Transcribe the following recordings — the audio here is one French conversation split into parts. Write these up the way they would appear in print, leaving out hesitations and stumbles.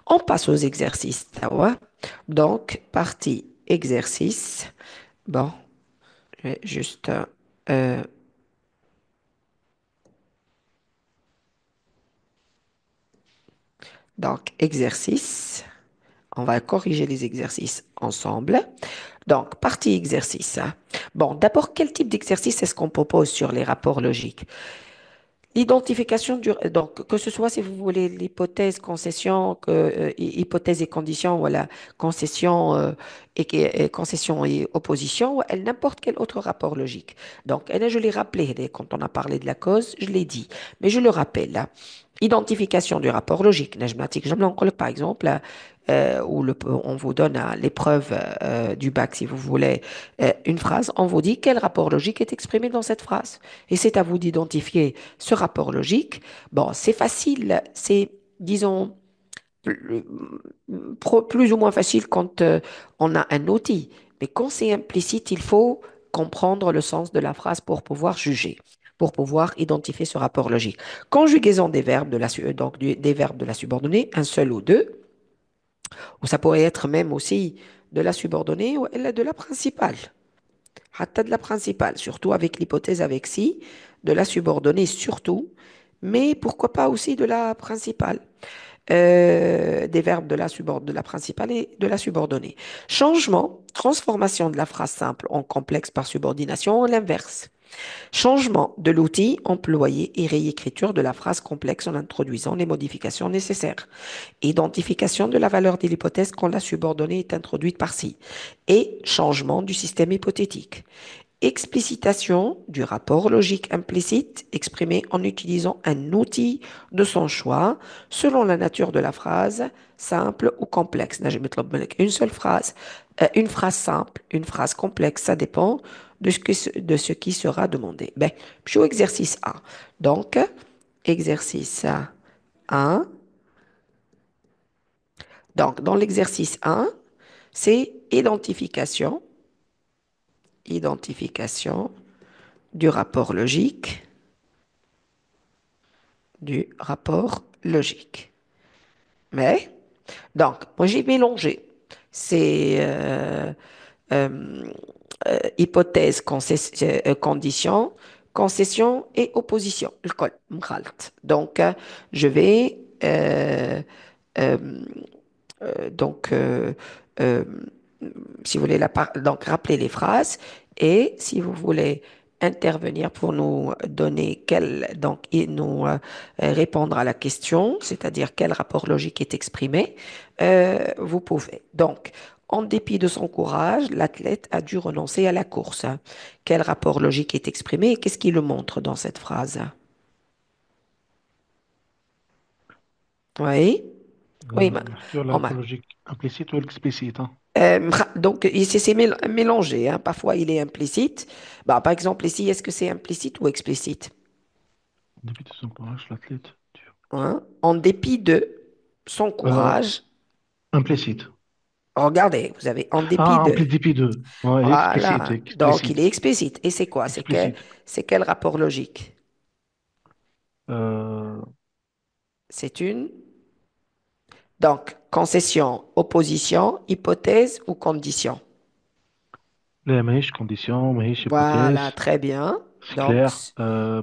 On passe aux exercices. Tawa. Donc, partie exercice. Bon, je vais juste. euh, donc, exercice. On va corriger les exercices ensemble. Donc, partie exercice, hein. Bon, d'abord, quel type d'exercice est-ce qu'on propose sur les rapports logiques? L'identification donc, que ce soit, si vous voulez, l'hypothèse, concession, hypothèse et condition, voilà, concession, et concession et opposition, ou n'importe quel autre rapport logique. Donc, et là, je l'ai rappelé, quand on a parlé de la cause, je l'ai dit, mais je le rappelle, là. Identification du rapport logique. Najmatik, par exemple, où on vous donne à l'épreuve du bac, si vous voulez, une phrase, on vous dit quel rapport logique est exprimé dans cette phrase. Et c'est à vous d'identifier ce rapport logique. Bon, c'est facile, c'est, disons, plus, plus ou moins facile quand on a un outil. Mais quand c'est implicite, il faut comprendre le sens de la phrase pour pouvoir juger, pour pouvoir identifier ce rapport logique. Conjugaison des verbes des verbes de la subordonnée, un seul ou deux, ou ça pourrait être même aussi de la subordonnée ou elle de la principale. Hatta de la principale, surtout avec l'hypothèse avec si, de la subordonnée surtout, mais pourquoi pas aussi de la principale, des verbes de la principale et de la subordonnée. Changement, transformation de la phrase simple en complexe par subordination ou l'inverse. Changement de l'outil employé et réécriture de la phrase complexe en introduisant les modifications nécessaires. Identification de la valeur de l'hypothèse quand la subordonnée est introduite par si. Et changement du système hypothétique. Explicitation du rapport logique implicite exprimé en utilisant un outil de son choix selon la nature de la phrase, simple ou complexe. Là, je vais mettre une seule phrase, une phrase simple, une phrase complexe, ça dépend de ce qui sera demandé. Ben, je suis au exercice A. Donc, exercice 1. Donc, dans l'exercice 1, c'est identification du rapport logique du rapport logique. Mais, donc, moi j'ai mélangé. C'est euh, hypothèse, condition, concession et opposition. Donc, je vais euh, donc, euh, si vous voulez, donc rappeler les phrases et si vous voulez intervenir pour nous donner donc, et nous répondre à la question, c'est-à-dire quel rapport logique est exprimé, vous pouvez. Donc, en dépit de son courage, l'athlète a dû renoncer à la course. Quel rapport logique est exprimé et qu'est-ce qui le montre dans cette phrase? Oui, oui, Sur la Omar. logique implicite ou explicite, hein. Donc, ici, c'est mélangé, hein. Parfois, il est implicite. Bah, par exemple, ici, est-ce que c'est implicite ou explicite? Depuis de son courage, l'athlète. Hein? En dépit de son Euh, courage, implicite. regardez, vous avez en dépit Ah, de. dépit de. Ouais, explicite, Voilà. Donc, il explicite, est explicite. Et c'est quoi? explicite. C'est quel rapport logique? Euh, C'est une. Donc, concession, opposition, hypothèse ou condition? لا ماهيش كونديسيون ماهيش Voilà, hypothèse. très bien. C'est Donc, clair.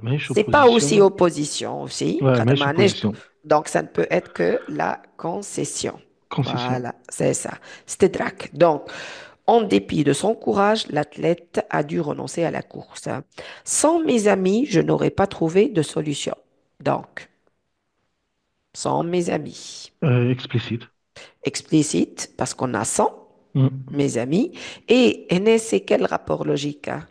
ماهيش c'est pas aussi opposition. opposition aussi. Ouais, ماهيش opposition. Donc, ça ne peut être que la concession. Concession. Voilà, c'est ça. C'était Drac. Donc, en dépit de son courage, l'athlète a dû renoncer à la course. Sans mes amis, je n'aurais pas trouvé de solution. Donc, sans mes amis. Explicite. Explicite, parce qu'on a sans Mm. mes amis. Et c'est quel rapport logique, hein?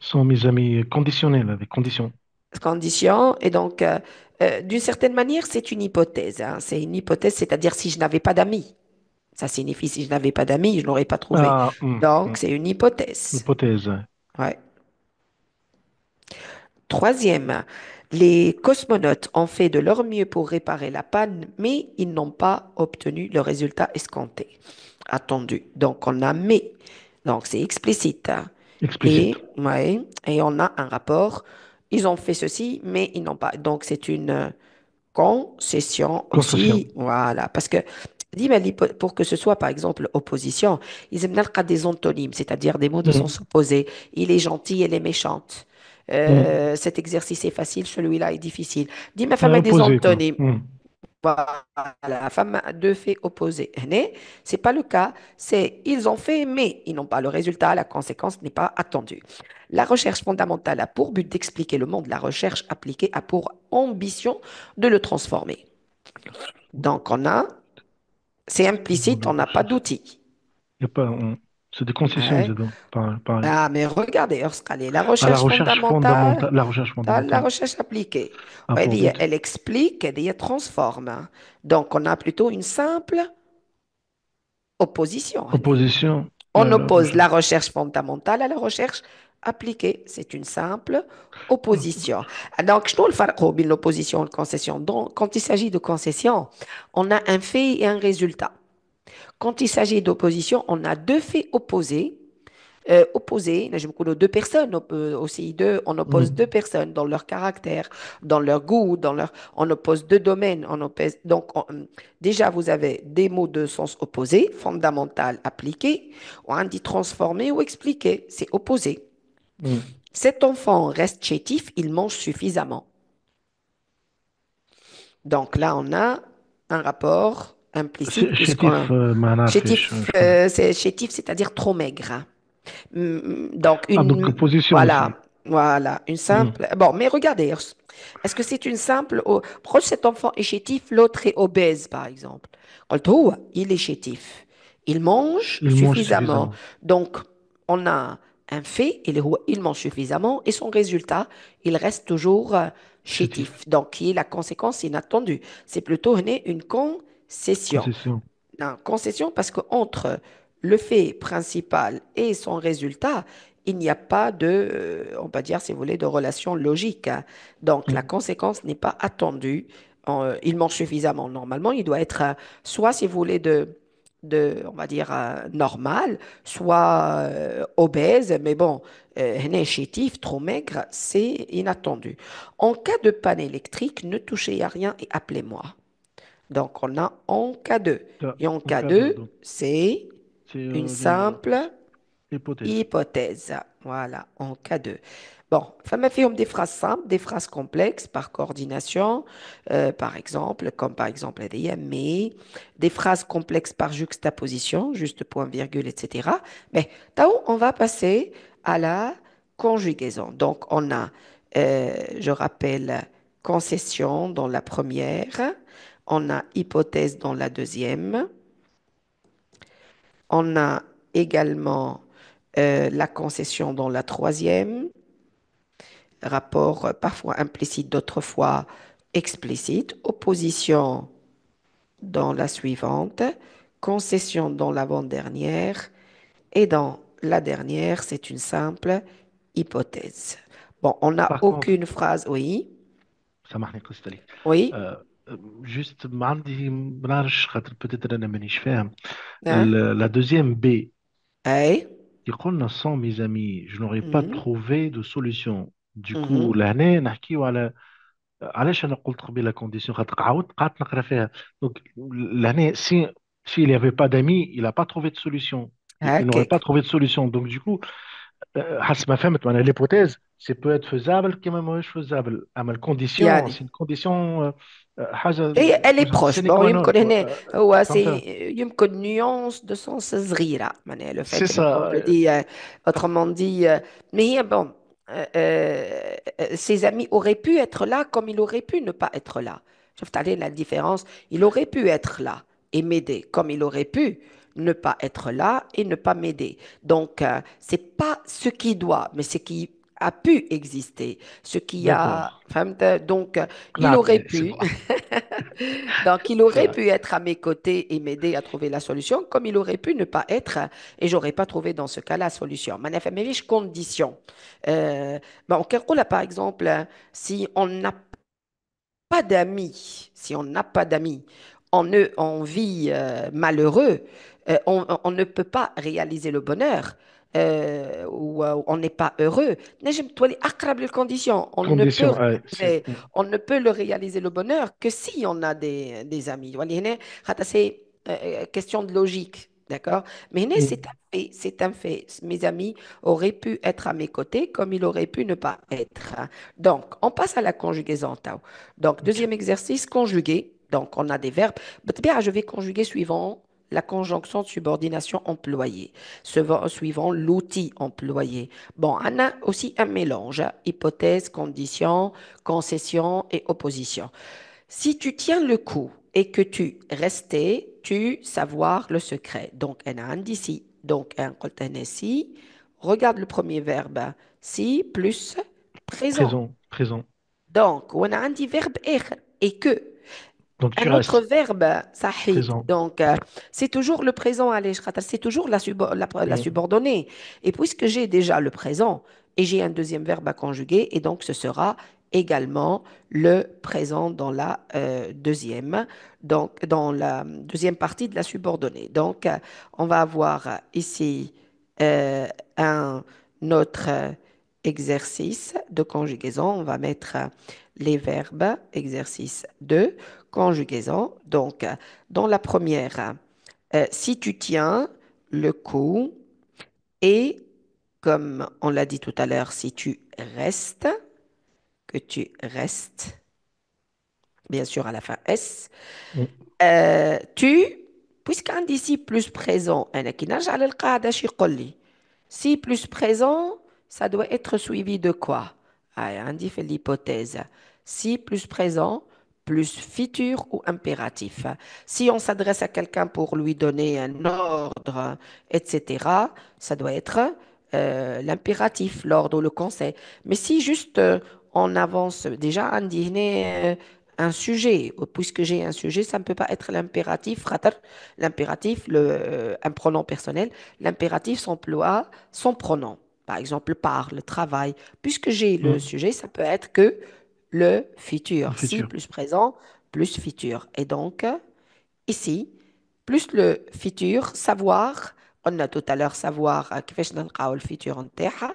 Sont mes amis conditionnels avec conditions. Condition. Et donc, d'une certaine manière, c'est une hypothèse, hein. C'est une hypothèse, c'est-à-dire si je n'avais pas d'amis. Ça signifie si je n'avais pas d'amis, je n'aurais pas trouvé. Ah, Donc, c'est une hypothèse. hypothèse. Ouais. Troisième, les cosmonautes ont fait de leur mieux pour réparer la panne, mais ils n'ont pas obtenu le résultat escompté, attendu. Donc, on a mais. Donc, c'est explicite, hein. Explicite. Et on a un rapport. Ils ont fait ceci, mais ils n'ont pas. Donc, c'est une concession Concession. aussi. Voilà. Parce que ديما pour que ce soit par exemple opposition, ils aiment نلقى des antonymes, c'est-à-dire des mots de Hmm. sens opposés. Il est gentil, elle est méchante. Hmm. Cet exercice est facile, celui-là est difficile. Dis-moi, femme Ouais, a des opposé, quoi. antonymes. Hmm. Voilà, femme a deux faits opposés. Ce c'est pas le cas. C'est ils ont fait, mais ils n'ont pas le résultat. La conséquence n'est pas attendue. La recherche fondamentale a pour but d'expliquer le monde. La recherche appliquée a pour ambition de le transformer. Donc, c'est Dans implicite, la on n'a pas recherche. d'outil. Y a pas, c'est des concessions, Ouais. Zedon. Pareil, pareil. Ah, mais regardez, Euskadi, la À la recherche recherche fondamentale, fondamentale, la recherche la fondamentale recherche appliquée. a Ouais, pour but elle explique, elle transforme. Donc, on a plutôt une simple opposition. opposition, On oppose recherche. la recherche fondamentale à la recherche appliquée. C'est une simple opposition. Donc, je trouve le farq بين l'opposition et la concession. Donc, quand il s'agit de concession, on a un fait et un résultat. Quand il s'agit d'opposition, on a deux faits opposés. Opposés, là, je me connais deux personnes aussi, on oppose deux Hmm. personnes dans leur caractère, dans leur goût, on oppose deux domaines. Donc, déjà, vous avez des mots de sens opposé, fondamental, appliqué, on dit transformé ou expliqué, c'est opposé. Hmm. Cet enfant reste chétif, il mange suffisamment. Donc là, on a un rapport implicite puisqu'on Chétif, ما نعرفش شكون. c'est chétif, c'est-à-dire trop maigre, hein. Donc, Ah, donc opposition aussi. voilà, une Hmm. simple. Bon, mais regardez, est-ce que c'est une simple. Proche cet enfant est chétif, l'autre est obèse, par exemple. قلت هو, il est chétif. Il mange Il mange suffisamment. suffisamment. Donc, on a un fait, il mange suffisamment, et son résultat, il reste toujours Chétif. chétif. Donc, qui est la conséquence inattendue. C'est plutôt une concession. Concession. Non, concession parce qu'entre le fait principal et son résultat, il n'y a pas de, on va dire, si vous voulez, de relation logique, hein. Donc, la Hmm. conséquence n'est pas attendue. Il mange suffisamment. Normalement, il doit être soit, si vous voulez, on va dire, normal, soit obèse. Mais bon, chétif, trop maigre, c'est inattendu. En cas de panne électrique, ne touchez à rien et appelez-moi. Donc, on a en cas 2. Ça, Et en en cas cas de, 2, donc, c'est c'est une des simple hypothèses. hypothèse. Voilà, en cas 2. Bon, femme fait des phrases simples, des phrases complexes par coordination, par exemple, comme par exemple mais, des phrases complexes par juxtaposition, juste point, virgule, etc. Mais là où on va passer à la conjugaison. Donc, on a, je rappelle, concession dans la première, on a hypothèse dans la deuxième, on a également la concession dans la troisième, rapport parfois implicite, d'autres fois explicite, opposition dans la suivante, concession dans l'avant-dernière, et dans la dernière, c'est une simple hypothèse. Bon, on n'a Par contre, aucune phrase, oui, سامحني قصت عليك. oui, آه، جست ما عندي ما نعرفش خاطر peut-être انا مانيش فاهم. hein, La deuxième B, hey, يقولنا sans mes amis je n'aurais pas mhm, trouvé de solution. Du coup mhm, لهنا نحكيو على علاش انا قلت قبيله كونديسيون خاطر قعدت نقرا فيها. دونك لهنا si s'il n'y avait pas d'amis il n'a pas trouvé de solution. Il n'aurait pas هكاك. trouvé de solution. Donc du coup حسب ما فهمت معناها l'hypothèse c'est peut être faisable كما ماهوش faisable. اما الكونديسيون يعني c'est une condition حاجه elle est زوز proche. sine Bon, qua non يمكن quoi. هنا هو فهمت. يمكن nuance de sens صغيرة معناها le C'est fait quand ça. je dis autrement dit mais bon ses amis auraient pu être là comme il aurait pu ne pas être là. شفت عليه la différence. Il aurait pu être là et m'aider comme il aurait pu ne pas être là et ne pas m'aider. Donc c'est pas ce qui doit mais ce qui a pu exister, ce qui D'accord. a فهمت. Donc il aurait قنعتني c'est pu bon. donc, il C'est aurait vrai. pu être à mes côtés et m'aider à trouver la solution, comme il aurait pu ne pas être, et j'aurais pas trouvé dans ce cas la solution. Mais mais les conditions. Euh, bon, par exemple, si on n'a pas d'amis, si on n'a pas d'amis, on vit malheureux, on ne peut pas réaliser le bonheur. Ou on n'est pas heureux. نجم تولي أقرب للcondition. Condition, ouais, c'est. On ne peut le réaliser le bonheur que si on a des amis. ولهنا خاطر c'est question de logique, d'accord? Mais là, Oui. c'est un fait, c'est un fait. Mes amis auraient pu être à mes côtés comme ils auraient pu ne pas être. Donc, on passe à la conjugaison, Tao. Donc, Ok. deuxième exercice, conjuguer. Donc, on a des verbes. Bien, je vais conjuguer suivant la conjonction de subordination employée, suivant l'outil employé. Bon, on a aussi un mélange, hein, hypothèse, condition, concession et opposition. Si tu tiens le coup et que tu restais, tu savoir le secret. Donc, un a d'ici. Donc, un قلت si. Regarde le premier verbe. Si plus présent. Présent, présent. Donc, on a un dit verbe être et que. Donc tu Un autre restes verbe, sahid. présent. Donc, c'est toujours le présent, allez, c'est toujours la Oui. subordonnée. Et puisque j'ai déjà le présent et j'ai un deuxième verbe à conjuguer, et donc ce sera également le présent dans la dans la deuxième partie de la subordonnée. Donc, on va avoir ici un autre exercice de conjugaison. On va mettre les verbes, exercice 2 conjugaison. Donc, dans la première, si tu tiens le coup et, comme on l'a dit tout à l'heure, si tu restes, que tu restes, bien sûr à la fin S, Mm. tu, puisqu'un d'ici plus présent, أنا كي نرجع للقاعدة شي يقول لي si plus présent, ça doit être suivi de quoi? Ah, on dit fait l'hypothèse. Si plus présent, plus futur ou impératif. Si on s'adresse à quelqu'un pour lui donner un ordre, etc., ça doit être l'impératif, l'ordre ou le conseil. Mais si juste on avance, déjà, on dit un sujet, puisque j'ai un sujet, ça ne peut pas être l'impératif, l'impératif, un pronom personnel. L'impératif s'emploie son pronom. Par exemple, parle, travail. Puisque j'ai le Mm. sujet, ça peut être que le Le futur. Si futur. plus présent, plus futur. Et donc, ici, plus le futur, savoir. On a tout à l'heure savoir كيفاش نلقاو الفيتور نتاعها.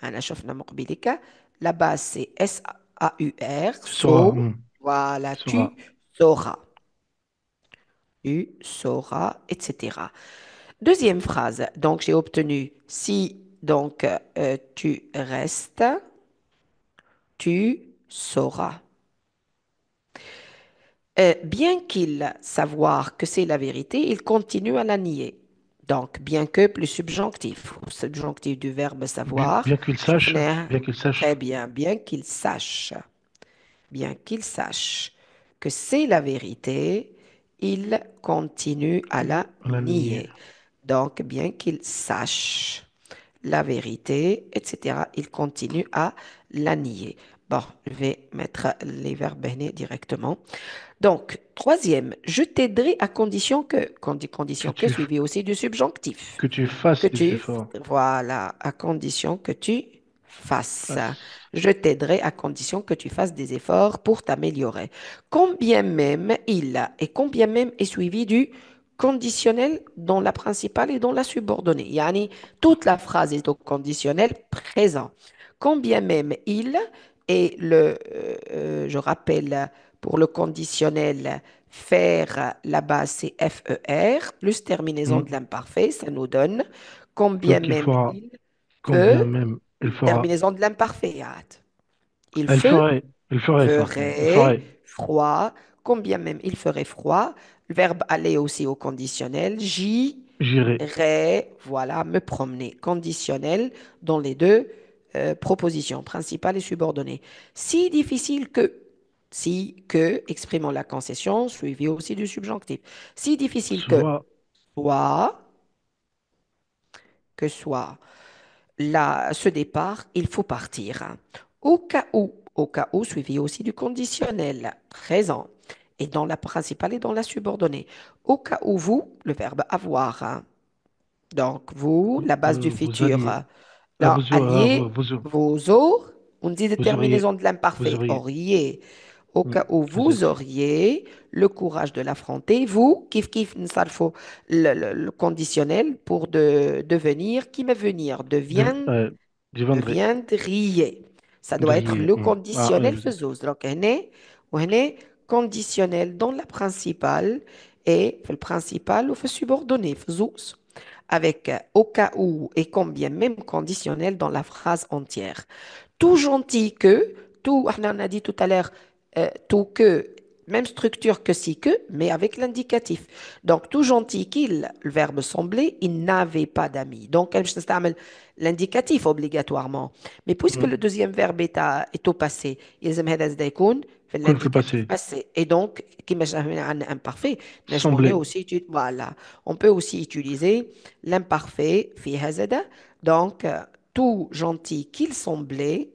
أنا شفنا مقبلك. La base, c'est S-A-U-R, Tu sauras. so. Voilà, Tu sauras. tu sauras. Tu sauras, etc. Deuxième phrase, donc j'ai obtenu si donc tu restes, tu sauras. Bien qu'il savoir que c'est la vérité, il continue à la nier. Donc, bien que plus subjonctif, subjonctif du verbe savoir, Bien qu'il sache. شفناه. Bien qu'il Très sache. bien, bien qu'il sache que c'est la vérité, il continue à la On l'a nié. nier. Donc, bien qu'il sache la vérité, etc., il continue à la nier. Bon, je vais mettre les verbes bénis directement. Donc, troisième, je t'aiderai à condition que, quand dit Que condition que, tu, suivi aussi du subjonctif. que tu Que fasses des tu, efforts. voilà, à condition que tu fasses. Fasses. Je t'aiderai à condition que tu fasses des efforts pour t'améliorer. Combien même il et combien même est suivi du conditionnel dans la principale et dans la subordonnée. Yani, toute la phrase est au conditionnel présent. Combien même il et je rappelle pour le conditionnel, faire la base c'est FER plus terminaison de Mm. l'imparfait, ça nous donne combien Donc il même fera. il Combien peut, même il fera. terminaison de l'imparfait, il Elle ferait. Il ferait, pardon. Il ferait ferait. froid, combien même il ferait froid. Le verbe aller aussi au conditionnel, J'irai. j'irai, voilà, me promener. Conditionnel dans les deux propositions, principale et subordonnée. Si difficile que, si que, exprimons la concession, suivi aussi du subjonctif. Si difficile Soit. soit, que soit ce départ, il faut partir. Au cas où, suivi aussi du conditionnel présent, et dans la principale et dans la subordonnée. Au cas où vous, le verbe avoir, hein. Donc, vous, la base du Vous futur, alliez. Ah, là, alliez, vous on dit vous auriez. déterminaison de Vous l'imparfait, auriez. auriez. Au Mm. cas où Vous vous étiez. auriez le courage de l'affronter, vous, kif nsarfo le conditionnel pour devenir, qui me venir, Deviendrez. deviendriez. Ça doit être Riez. le Mm. Ah, conditionnel faisose. Donc, هنا وهنا conditionnel dans la principale et le principal ou le subordonné, fzous, avec au cas où et combien même conditionnel dans la phrase entière. Tout gentil que, tout, on a dit tout à l'heure, tout que, même structure que si que, mais avec l'indicatif. Donc, tout gentil qu'il, le verbe semblait, il n'avait pas d'amis. Donc, elle s'appelle l'indicatif obligatoirement. Mais puisque le مم. deuxième verbe est au passé, il fait كل في l'indicatif الباسé. passé. Et donc, qui m'a jamais un imparfait, Semblait. aussi, voilà, on peut aussi utiliser l'imparfait, fi hazada. Donc, tout gentil qu'il semblait,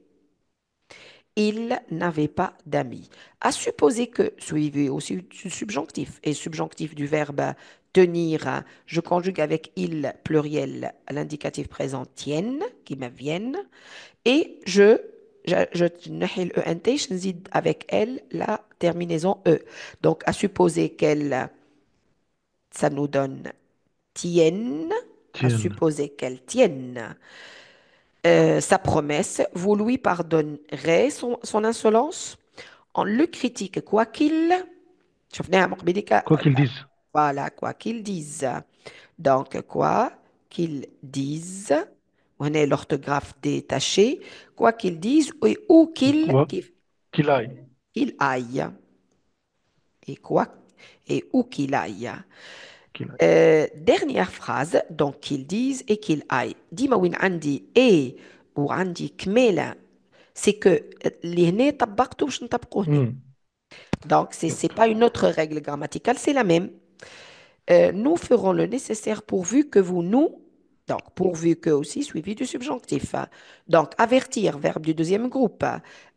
il n'avait pas d'amis. À supposer que, suivi aussi du subjonctif, et subjonctif du verbe tenir, je conjugue avec il pluriel l'indicatif présent tienne, qui me vienne, et je نحي le ENT, je نزيد avec elle la terminaison E. Donc, à supposer qu'elle, ça nous donne tienne, à Tienne. supposer qu'elle tienne sa promesse, vous lui pardonnerez son insolence. On le critique quoi qu'il, شفناها مقبلك Quoi qu'ils disent. voilà, quoi qu'il dise. Donc, quoi qu'il dise, on est l'orthographe détaché, quoi qu'il dise et où Quoi qu'il aille. qu'il aille. Et quoi et où qu'il aille. Qu'il aille. Dernière phrase, donc qu'ils disent et qu'il aille. Dis-moi, وين عندي et ou عندي كمالة, c'est que اللي هنا طبقته باش نطبقه هنا. Hmm. Donc, c'est Yep. pas une autre règle grammaticale, c'est la même. Nous ferons le nécessaire pourvu que vous nous, donc pourvu que aussi suivi du subjonctif. Donc, avertir, verbe du deuxième groupe.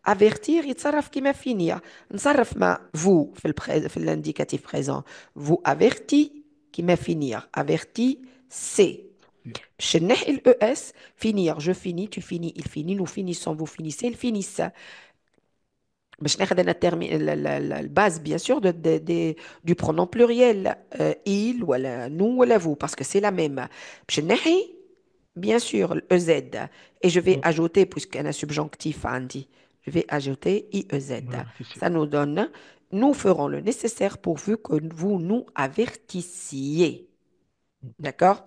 Avertir, يتصرف كيما finir. نصرف ما vous في l'indicatif présent. Vous averti كيما finir. Averti, c'est. باش نحي ال ES, finir, je finis, tu finis, il finit, nous finissons, vous finissez, ils finissent. باش ناخذ انا الباز bien sûr du pronom pluriel il ولا nous ولا vous parce que c'est la même باش نحي bien sûr le EZ et je vais Hmm. ajouter puisqu'un subjonctif عندي je vais ajouter IEZ. Avertissez. Ça nous donne nous ferons le nécessaire pourvu que vous nous avertissiez. Hmm. D'accord?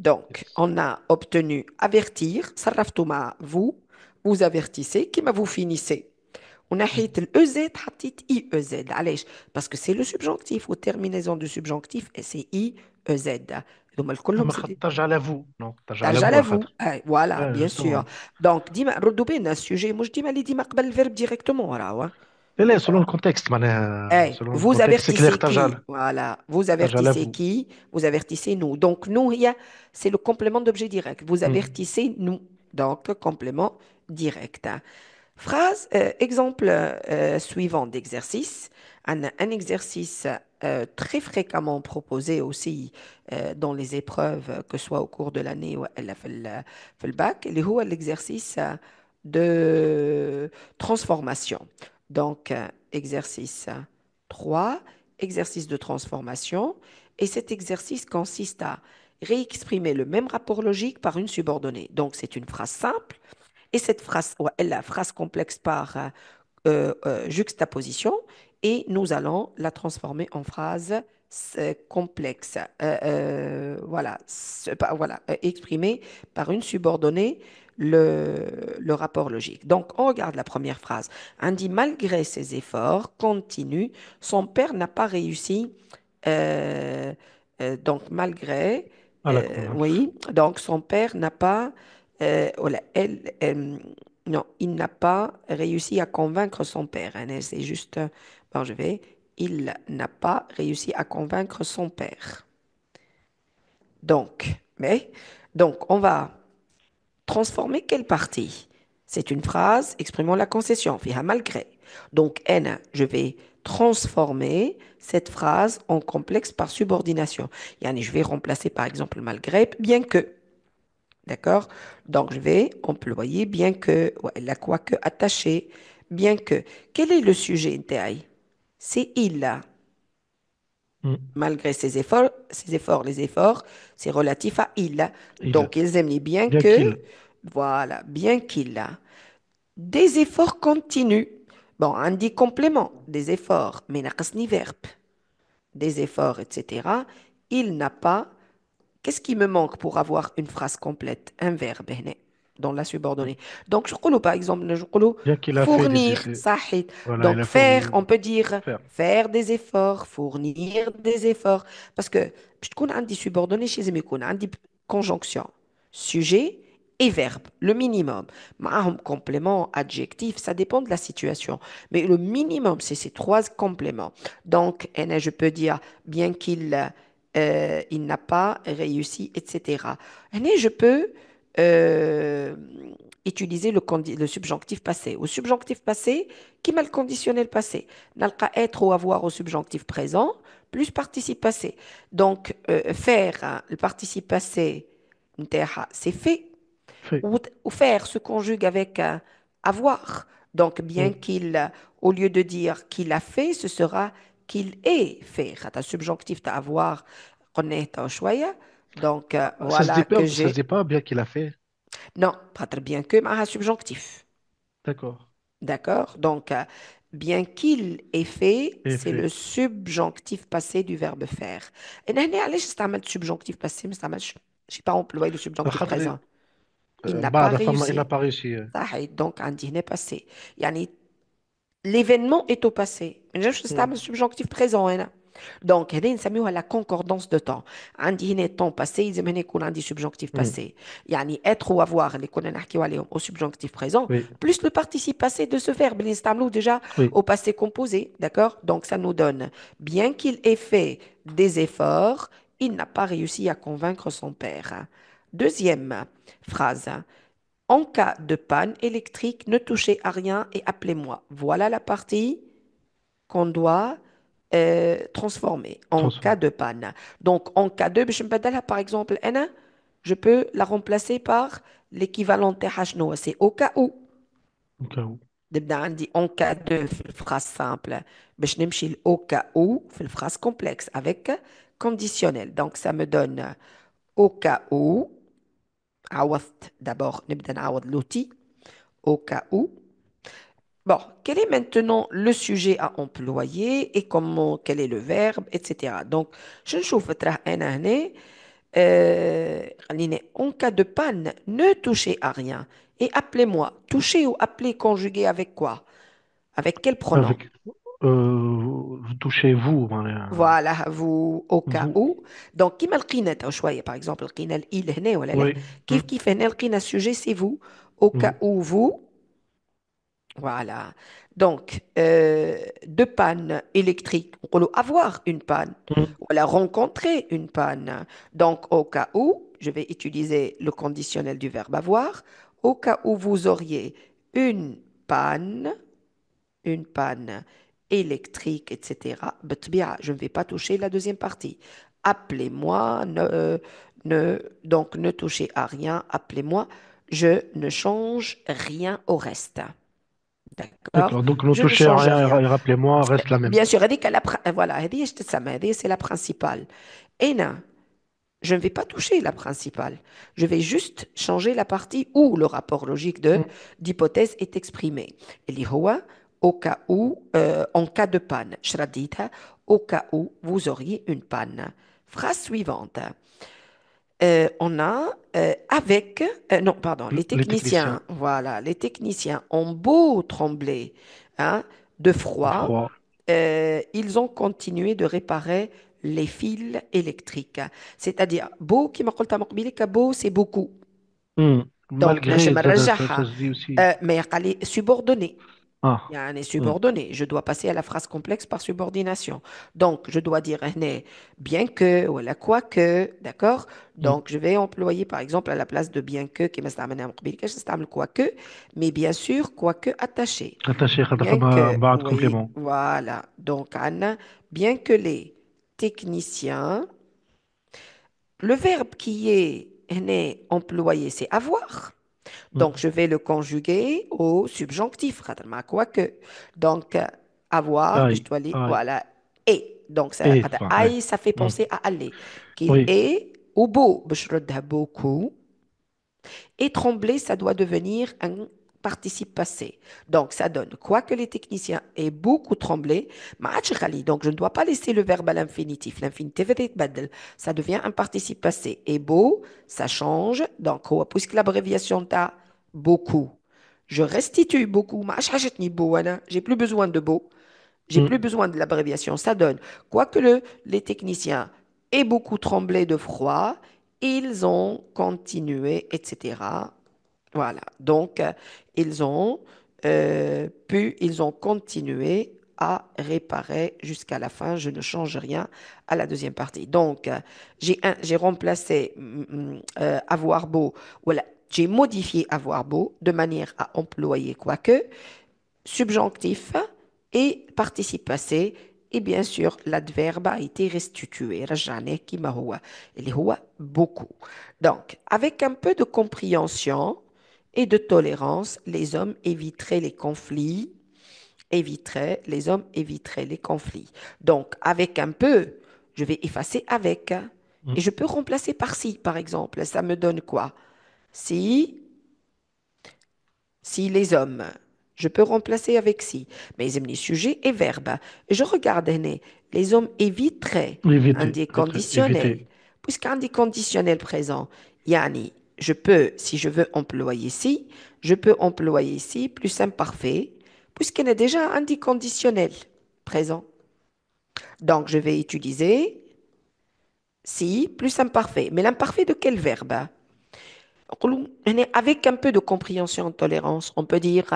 Donc, Yes. on a obtenu avertir, sarraftuma vous, vous avertissez, qui vous finissez. Hmm. ونحيت الاو حطيت اي او زد علاش باسكو سي لو سوبجونكتيف والتيرمينيزون دو سوبجونكتيف سي اي او زد هما كلهم أما سي خط ترجع لافو نو ترجع ترجع لافو لافو خاطر. اي فوالا بيان سور جوستومون. دونك ديما ردوا بالنا السوجي مش ديما اللي ديما قبل الفيرب ديريكتومون راهو لا لا سولون الكونتكست معناها Eh, سولون vous الكونتكست سي كلير avertissez ترجع qui? Voilà, vous ترجع avertissez لافو. qui? Vous avertissez nous. Donc, nous, c'est le complément d'objet direct. Vous avertissez nous. Donc, complément direct. Phrase, exemple suivant d'exercice. Un exercice très fréquemment proposé aussi dans les épreuves, que ce soit au cours de l'année ou في الباك, اللي هو l'exercice de transformation. Donc, exercice 3, exercice de transformation. Et cet exercice consiste à réexprimer le même rapport logique par une subordonnée. Donc, c'est une phrase simple. Et cette phrase, ouais, la phrase complexe par juxtaposition. Et nous allons la transformer en phrase complexe. Voilà, voilà exprimée par une subordonnée le rapport logique. Donc, on regarde la première phrase. On dit, malgré ses efforts continus, son père n'a pas réussi. euh, donc, malgré, à la convaincre. oui, donc son père n'a pas, voilà, non, il n'a pas réussi à convaincre son père, hein. C'est juste, bon, il n'a pas réussi à convaincre son père. Donc, donc, on va transformer quelle partie? C'est une phrase exprimant la concession, fiha malgré. Donc, N, je vais transformer cette phrase en complexe par subordination. Yani, je vais remplacer par exemple malgré, bien que. D'accord? Donc, je vais employer bien que, ouais, la quoi que attaché, bien que. Quel est le sujet, Ntaï? C'est il, Hmm. malgré ses efforts, les efforts, c'est relatif à il. Il a. Donc, ils aiment les bien Bien que, qu'il. voilà, bien qu'il a. Des efforts continus. Bon, on dit complément, des efforts, mais ناقصني verbe. des efforts, etc., il n'a pas. Qu'est-ce qui me manque pour avoir une phrase complète? Un verbe هنا, dans la subordonnée. Donc, je dis par exemple, je dis Bien qu'il a fait des fournir, effets. صحيح. Voilà, il Donc, a faire, fourni. on peut dire Faire. faire des efforts, fournir des efforts. Parce que je تكون عندي subordonné chez يكون عندي conjonction, sujet et verbe, le minimum. معهم complément, adjectif, ça dépend de la situation. Mais le minimum, c'est ces trois compléments. Donc, je peux dire, bien qu'il il n'a pas réussi, etc. Et je peux euh, utiliser le subjonctif passé. Au subjonctif passé, qui m'a le conditionnel passé? N'alqa être ou avoir au subjonctif présent, plus participe passé. Donc, faire hein, le participe passé, c'est fait. Fait. Ou faire se conjugue avec avoir. Donc, bien Mm. qu'il, au lieu de dire qu'il a fait, ce sera qu'il ait fait. Un subjonctif à avoir, connaître شوية. Donc, voilà que Ça se j'ai. dit pas bien qu'il a fait. Non, pas très bien que, mais un subjonctif. D'accord. D'accord? Donc, bien qu'il ait fait, Et c'est le fait. subjonctif passé du verbe faire. Et نحن علاش استعملت subjonctif passé ما استعملش j'ai pas employé le subjonctif خاطر présent. Il n'a pas بعد فما il n'a réussi. pas réussi. صحيح. Donc, عندي هنا passé. يعني l'événement est au passé. Je Mm. نستعمل subjonctif présent هنا. Donc, هذه نسميوها la concordance de temps. عندي هنا temps passé يلزم هنا يكون عندي subjonctif Mm. passé. يعني être ou avoir اللي كنا نحكيو عليهم au subjonctif présent Oui. plus le participe passé de ce verbe اللي نستعملوه déjà Oui. au passé composé, d'accord? Donc ça nous donne bien qu'il ait fait des efforts, il n'a pas réussi à convaincre son père. Deuxième phrase. En cas de panne électrique, ne touchez à rien et appelez-moi. Voilà la partie qu'on doit transformer en cas Transforme. de panne. Donc, en cas de, باش نبدلها, par exemple, أنا, je peux la remplacer par l'équivalent تاعها شنو c'est au cas où. Au cas où. نبدا عندي en cas de في الphrase simple باش نمشي ل au cas où في الphrase complexe avec conditionnel. Donc, ça me donne au cas où. عوضت d'abord نبدا نعوض l'outil au cas où. Bon, quel est maintenant le sujet à employer et comment, quel est le verbe, etc. Donc, je نشوف ترى أنا هنا خليني, en cas de panne, ne touchez à rien et appelez-moi. Toucher ou appeler conjugué avec quoi? Avec quel pronom? Avec vous touchez vous, Voilà, vous, au cas vous. où. Donc, كيما لقينا تو شوية, par exemple, لقينا الإل هنا ولا لا؟ Oui. كيف كيف هنا لقينا السوجي c'est vous. Au cas Vous. où vous. Voilà. Donc, de panne électrique, on peut avoir une panne, Mm. ou alors rencontrer une panne. Donc, au cas où, je vais utiliser le conditionnel du verbe avoir, au cas où vous auriez une panne, une panne électrique, etc. بالطبيعة, je ne vais pas toucher la deuxième partie. Appelez-moi, donc ne touchez à rien, appelez-moi, je ne change rien au reste. D'accord? D'accord. Donc, ne Je ne touchez à change rien rien. et rappelez-moi, reste la même. Bien sûr, voilà, هذه ايش تتسمى؟ هذه c'est la principale. هنا, je ne vais pas toucher la principale. Je vais juste changer la partie où le rapport logique Mm. d'hypothèse est exprimé. اللي هو au cas où, en cas de panne. شرديتها, au cas où vous auriez une panne. Phrase suivante. On a avec, non, pardon, les Les techniciens. techniciens, voilà, les techniciens ont beau trembler hein, de De froid, froid. ils ont continué de réparer les fils électriques. C'est-à-dire, beau, qui m'a قلت مقبلك, beau, c'est beaucoup. Mm. Donc, نجم Malgré, ça نرجعها, se dit aussi. mais قال لي subordonné. Ah. يعني Mm. subordonné. Je dois passer à la phrase complexe par subordination. Donc, je dois dire هنا, bien que, ou la quoique, d'accord? Mm. Donc, je vais employer, par exemple, à la place de bien que, qui m'a استعملها من قبل, كاش نستعمل quoique, mais bien sûr, quoique attaché. Attaché خاطر Bien فما que, من بعد oui, complément. voilà. Donc, Anna, bien que les techniciens, le verbe qui est هنا employé, c'est avoir. Donc, Mm. je vais le conjuguer au subjonctif, خاطر مع quoique. Donc, avoir, Aïe. باش تولي, Aïe. voilà, et. Donc, ça, Et, خاطر enfin, ouais. aïe, ça fait Mm. penser à aller. Qu'il Oui. est, ou beau, باش ردها beaucoup. Et trembler, ça doit devenir un participe passé. Donc, ça donne, quoique les techniciens aient beaucoup tremblé, ما عادش غالي. Donc, je ne dois pas laisser le verbe à l'infinitif. L'infinitif يتبدل. Ça devient un participe passé. Et beau, ça change. Donc, puisque l'abréviation t'a beaucoup, je restitue beaucoup. ما عادش حاجتني beau, أنا. J'ai plus besoin de beau. J'ai plus Mm. besoin de l'abréviation. Ça donne, quoique les techniciens aient beaucoup tremblé de froid, ils ont continué, etc. Voilà. Donc, ils ont continué à réparer jusqu'à la fin. Je ne change rien à la deuxième partie. Donc, j'ai remplacé avoir beau, voilà, j'ai modifié avoir beau de manière à employer quoique subjonctif et participe passé. Et bien sûr, l'adverbe a été restitué. رجعناه كما هو اللي هو beaucoup. Donc, avec un peu de compréhension et de tolérance, les hommes éviteraient les conflits. Donc, avec un peu, je vais effacer avec. Et Mm. je peux remplacer par si, par exemple. Ça me donne quoi? Si si les hommes, je peux remplacer avec si. Mais ils aiment sujet et verbe. Et je regarde, les hommes éviteraient un Éviter, des éviter, éviter. conditionnels. Puisqu'un des conditionnels présent, yani, je peux, si je veux employer si, je peux employer si plus imparfait, puisqu'il y a déjà un des conditionnels présent. Donc, je vais utiliser si plus imparfait. Mais l'imparfait de quel verbe? Avec un peu de compréhension et tolérance, on peut dire,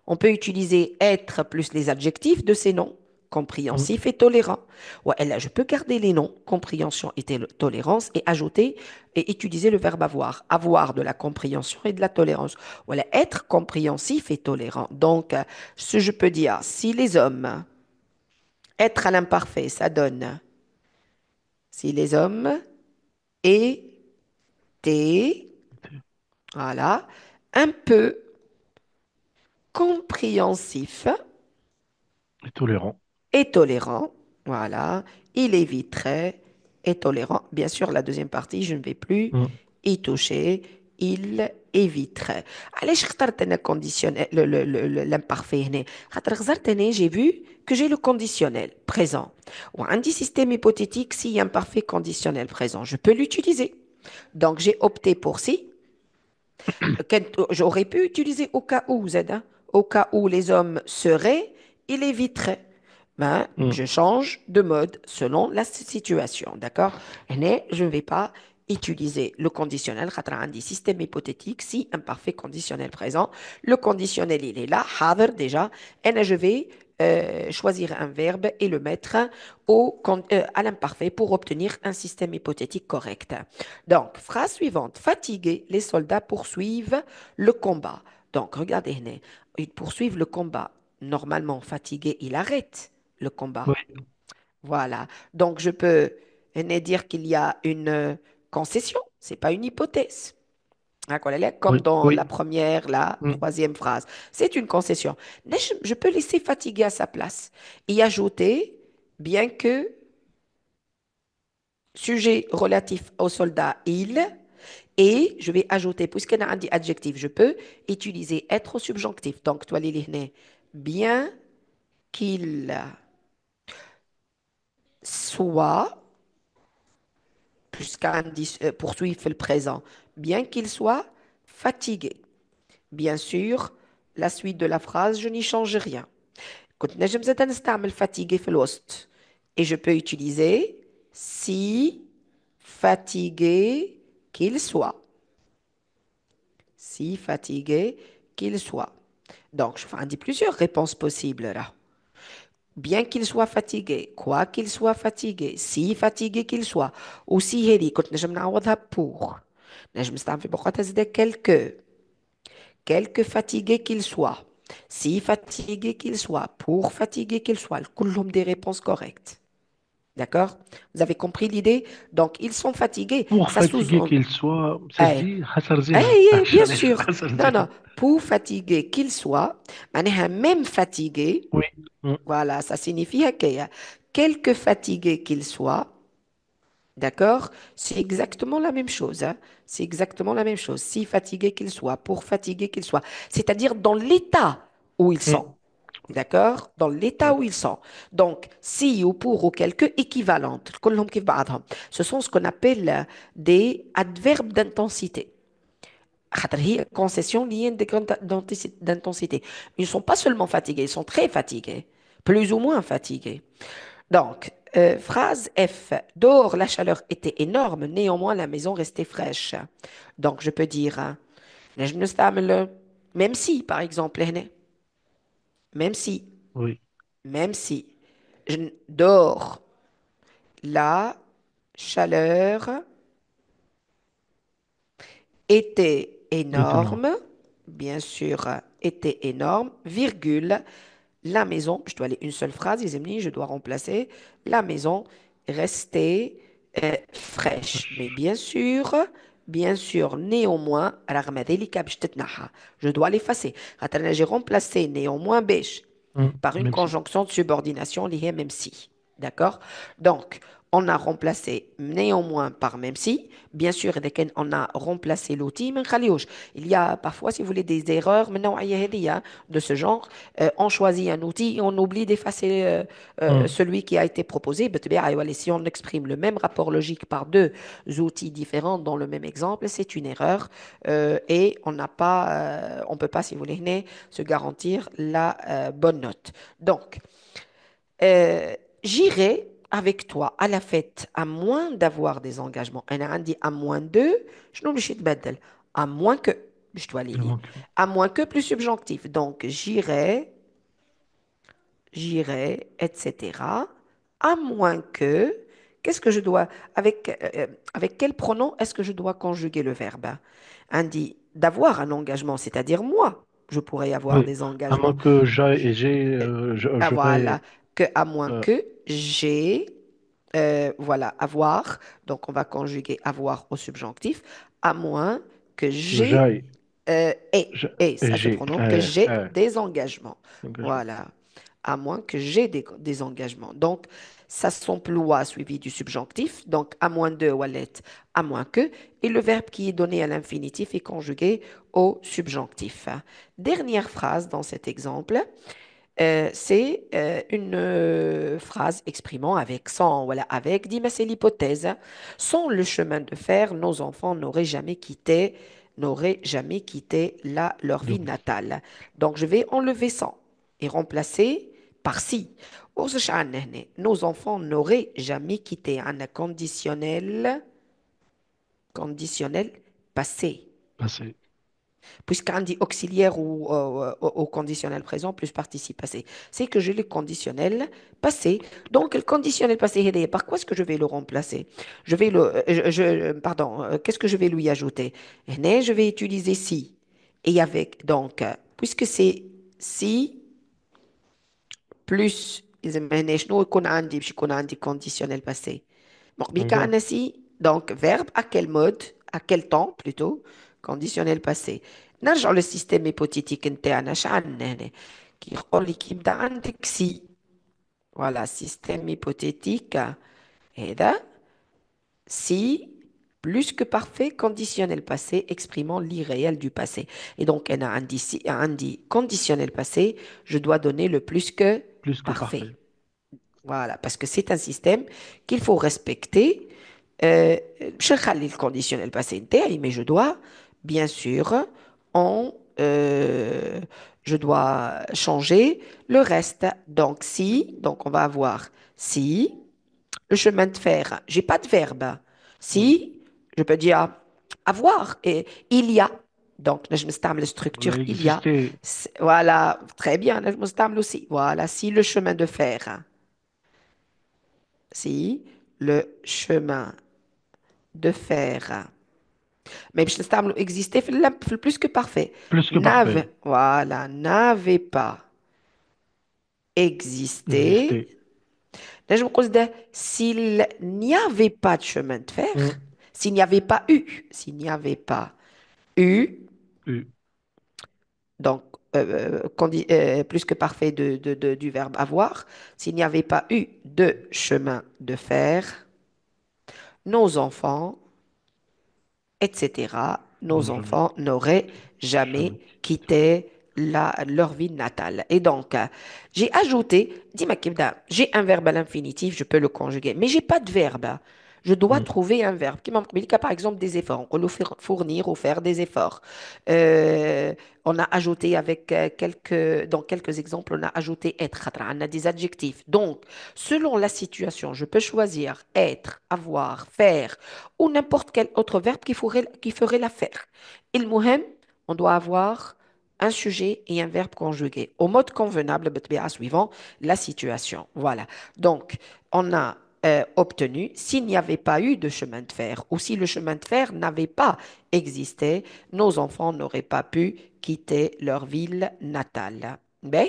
on peut utiliser être plus les adjectifs de ces noms, Mm. compréhensif et tolérant. Ouais, et là, je peux garder les noms, compréhension et tolérance, et ajouter et utiliser le verbe avoir. Avoir de la compréhension et de la tolérance. Voilà, être compréhensif et tolérant. Donc, ce je peux dire, si les hommes, être à l'imparfait, ça donne, si les hommes étaient, voilà, un peu compréhensif Et tolérant. et tolérant. Voilà. Il éviterait et tolérant. Bien sûr, la deuxième partie, je ne vais plus Mm. y toucher. Il éviterait. Allez, je regarde le conditionnel, l'imparfait. J'ai vu que j'ai le conditionnel présent. Ou un dit système hypothétique, s'il y a un parfait conditionnel présent, je peux l'utiliser. Donc, j'ai opté pour si. J'aurais pu utiliser au cas où, Z, hein. Au cas où les hommes seraient, il éviterait. Ben, Mm. je change de mode selon la situation, d'accord? Mais je ne vais pas utiliser le conditionnel, un système hypothétique, si imparfait conditionnel présent. Le conditionnel, il est là, حاضر déjà, et je vais choisir un verbe et le mettre à l'imparfait pour obtenir un système hypothétique correct. Donc, phrase suivante. Fatigués, les soldats poursuivent le combat. Donc, regardez, ils poursuivent le combat. Normalement, fatigué, il arrête le combat. Oui, Voilà. Donc, je peux dire qu'il y a une concession. C'est pas une hypothèse. D'accord, comme oui, dans la oui. première, la Mm. troisième phrase. C'est une concession. Mais je peux laisser fatigué à sa place et ajouter, bien que sujet relatif au soldat, il, et je vais ajouter, puisqu'il y a un adjectif, je peux utiliser être au subjonctif. Donc, toi, Lili, bien qu'il soit, puisqu'un poursuivre le présent, bien qu'il soit fatigué. Bien sûr, la suite de la phrase, je n'y change rien. كنت نجم زاد نستعمل fatigué في الوسط. Et je peux utiliser si fatigué qu'il soit. Si fatigué qu'il soit. Donc, je dis plusieurs réponses possibles là. Bien qu'il soit fatigué, quoi qu'il soit fatigué, si fatigué qu'il soit, aussi هذه كنت نجم نعوضها pour. نجم نستعمل في بقعتها زي quelque fatigué qu'il soit, si fatigué qu'il soit, pour fatigué qu'il soit, كلهم des réponses correctes. D'accord? Vous avez compris l'idée? Donc, ils sont fatigués. Pour Ça fatiguer sous-entend. qu'il soit, ça se Eh, dit خسر ذهن. eh, bien عشان sûr. خسر Non, non. ذهن. Pour fatigué qu'il soit, معناها même fatigué, Oui. Mm. voilà, ça signifie هكايا. Quelque fatigué qu'il soit, D'accord? C'est exactement la même chose, hein. C'est exactement la même chose. Si fatigué qu'il soit, pour fatigué qu'il soit. C'est-à-dire dans l'état où ils sont. Hmm. D'accord? Dans l'état Oui, où ils sont. Donc, si ou pour ou quelque équivalentes. كلهم كيف بعضهم. Ce sont ce qu'on appelle des adverbes d'intensité. خاطر هي concession liée d'intensité. Ils ne sont pas seulement fatigués, ils sont très fatigués. Plus ou moins fatigués. Donc, phrase F. Dehors, la chaleur était énorme, néanmoins, la maison restait fraîche. Donc, je peux dire, hein, نجم نستعمل même si, par exemple, هنا. Même si, oui, même si, dehors, la chaleur était est énorme. énorme, bien sûr, était énorme, virgule, la maison, je dois aller une seule phrase, les amis, je dois remplacer, la maison restait fraîche. Mais bien sûr, néanmoins, رغم ذلك باش تتنحى. Je dois l'effacer. خاطر j'ai remplacé néanmoins beige Hmm. par une Même si. conjonction de subordination liée même si. D'accord? Donc, on a remplacé néanmoins par même si. Bien sûr, dès qu'on a remplacé l'outil, mais نخليوش. Il y a parfois, si vous voulez, des erreurs من النوعية هذه, hein, de ce genre. On choisit un outil et on oublie d'effacer Hmm. celui qui a été proposé. بالطبيعة, voilà, si on exprime le même rapport logique par deux outils différents dans le même exemple, c'est une erreur et on n'a pas, on peut pas, si vous voulez, se garantir la bonne note. Donc, j'irai avec toi à la fête à moins d'avoir des engagements. On a dit à moins de, je ne sais pas, à moins que, je dois aller Il lire, manque. à moins que plus subjonctif. Donc, j'irai, etc. À moins que, qu'est-ce que je dois, avec quel pronom est-ce que je dois conjuguer le verbe? On dit d'avoir un engagement, c'est-à-dire moi, je pourrais avoir Oui, des à moins engagements. que j'aille et Ah, voilà, j'aurais. que à moins euh, que j'ai, voilà, avoir, donc on va conjuguer avoir au subjonctif, à moins que que j'ai, j'aille et, et ça se j'ai. prononce, que j'ai des engagements. Engagement. Voilà, à moins que j'ai des engagements. Donc, ça s'emploie suivi du subjonctif, donc à moins de, wallet, à moins que, et le verbe qui est donné à l'infinitif est conjugué au subjonctif. Dernière phrase dans cet exemple. C'est une phrase exprimant avec, sans, voilà, avec, dit, mais c'est l'hypothèse. Sans le chemin de fer, nos enfants n'auraient jamais quitté leur ville Donc, natale. Donc, je vais enlever sans et remplacer par si. وصش عنا هنا. Nos enfants n'auraient jamais quitté un conditionnel passé. passé. Puisqu'on dit auxiliaire ou au conditionnel présent plus participe passé, c'est que j'ai le conditionnel passé. Donc, le conditionnel passé, par quoi est-ce que je vais le remplacer? Je vais pardon, qu'est-ce que je vais lui ajouter? هنا, je vais utiliser si. Et avec, donc, puisque c'est si plus, إذا ما هنا شنو يكون عندي باش يكون عندي conditionnel passé. مقبل Un verbe. كان سي donc verbe à quel mode à quel temps plutôt conditionnel passé نرجع للسيستم hypothétique نتاعنا شعلنا هنا كي يقول لك يبدا عندك سي voilà système hypothétique هذا si plus que parfait conditionnel passé exprimant l'irréel du passé et donc on a un dit conditionnel passé je dois donner le plus que Plus que parfait. parfait. Voilà, parce que c'est un système qu'il faut respecter. Je vais le conditionnel passé intégré, mais je dois, bien sûr, en, je dois changer le reste. Donc, si, donc on va avoir si, le chemin de fer, j'ai pas de verbe. Oui. Si, je peux dire avoir, et il y a. Donc, je me la Il structure, a il y a. existé. Voilà, très bien, je me aussi. Voilà, si le chemin de fer. Si le chemin de fer, mais je existait في plus que parfait, Plus que parfait. voilà, n'avait pas existé. Existé. Là, je me considère, s'il n'y avait pas de chemin de fer, Hmm. s'il n'y avait pas eu, Eu. donc plus que parfait du verbe avoir, s'il n'y avait pas eu de chemin de fer, nos enfants, etc., nos Non, jamais. enfants n'auraient jamais Jamais quitté. quitté leur ville natale. Et donc, j'ai ajouté, dis-moi, Kibda, j'ai un verbe à l'infinitif, je peux le conjuguer, mais j'ai pas de verbe. Je dois Hmm. trouver un verbe qui m'implique, par exemple, des efforts. On peut fournir ou faire des efforts. Euh, on a ajouté dans quelques exemples, on a ajouté être. On a des adjectifs. Donc, selon la situation, je peux choisir être, avoir, faire ou n'importe quel autre verbe qui ferait l'affaire. المهم, on doit avoir un sujet et un verbe conjugué au mode convenable, بالطبيعة, suivant la situation. Voilà. Donc, on a obtenu, s'il n'y avait pas eu de chemin de fer ou si le chemin de fer n'avait pas existé, nos enfants n'auraient pas pu quitter leur ville natale. Ben,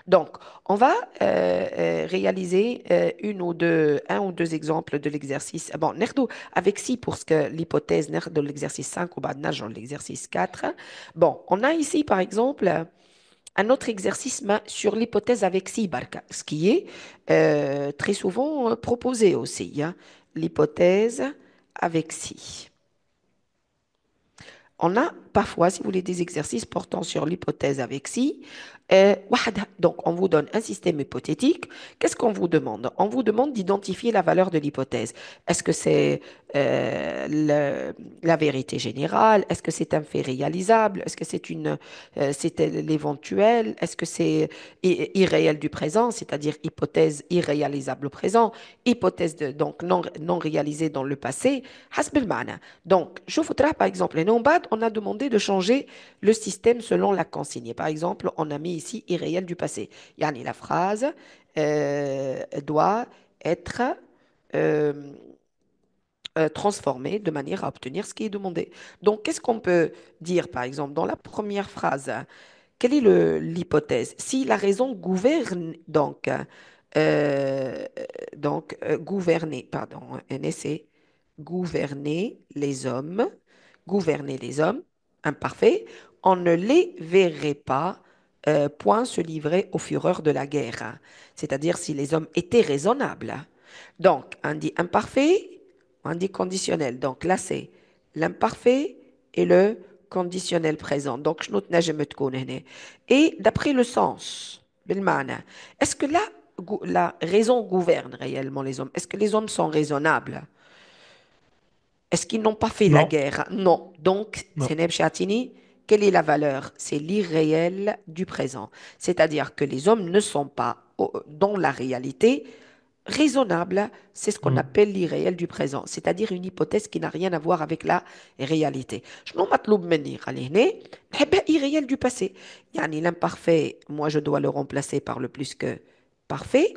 donc, on va réaliser un ou deux exemples de l'exercice. Bon, ناخدوا avec si pour ce que l'hypothèse de l'exercice 5 ou بعد نرجعوا l'exercice 4. Bon, on a ici par exemple un autre exercice sur l'hypothèse avec si barca, ce qui est très souvent proposé aussi, hein. L'hypothèse avec si. On a parfois, si vous voulez, des exercices portant sur l'hypothèse avec si. Donc, on vous donne un système hypothétique. Qu'est-ce qu'on vous demande? On vous demande d'identifier la valeur de l'hypothèse. Est-ce que c'est la vérité générale? Est-ce que c'est un fait réalisable? Est-ce que c'est l'éventuel? Est-ce que c'est irréel du présent, c'est-à-dire hypothèse irréalisable au présent, hypothèse donc non réalisée dans le passé? حسب المعنى. Donc, je voudrais, par exemple, et non bad, on a demandé de changer le système selon la consigne. Par exemple, on a mis ici irréel du passé. Yani, la phrase doit être euh, transformée de manière à obtenir ce qui est demandé. Donc, qu'est-ce qu'on peut dire, par exemple, dans la première phrase? Quelle est l'hypothèse? Si la raison gouverne, euh, gouverner, pardon, un essai, gouverner les hommes, gouverner les hommes, imparfait, on ne les verrait pas point se livrer aux fureurs de la guerre. C'est-à-dire si les hommes étaient raisonnables. Donc, on dit imparfait, on dit conditionnel. Donc là, c'est l'imparfait et le conditionnel présent. Donc, شنو تنجم تكون هنا. Et d'après le sens, بالمعنى, est-ce que la raison gouverne réellement les hommes? Est-ce que les hommes sont raisonnables? Est-ce qu'ils n'ont pas fait la Non, guerre? Non. Donc, non. Seneb Chatini, quelle est la valeur? C'est l'irréel du présent. C'est-à-dire que les hommes ne sont pas, dans la réalité, raisonnables. C'est ce qu'on Hmm. appelle l'irréel du présent. C'est-à-dire une hypothèse qui n'a rien à voir avec la réalité. شنو مطلوب مني خلي هنا نحبها irréel du passé. يعني l'imparfait, moi je dois le remplacer par le plus que parfait.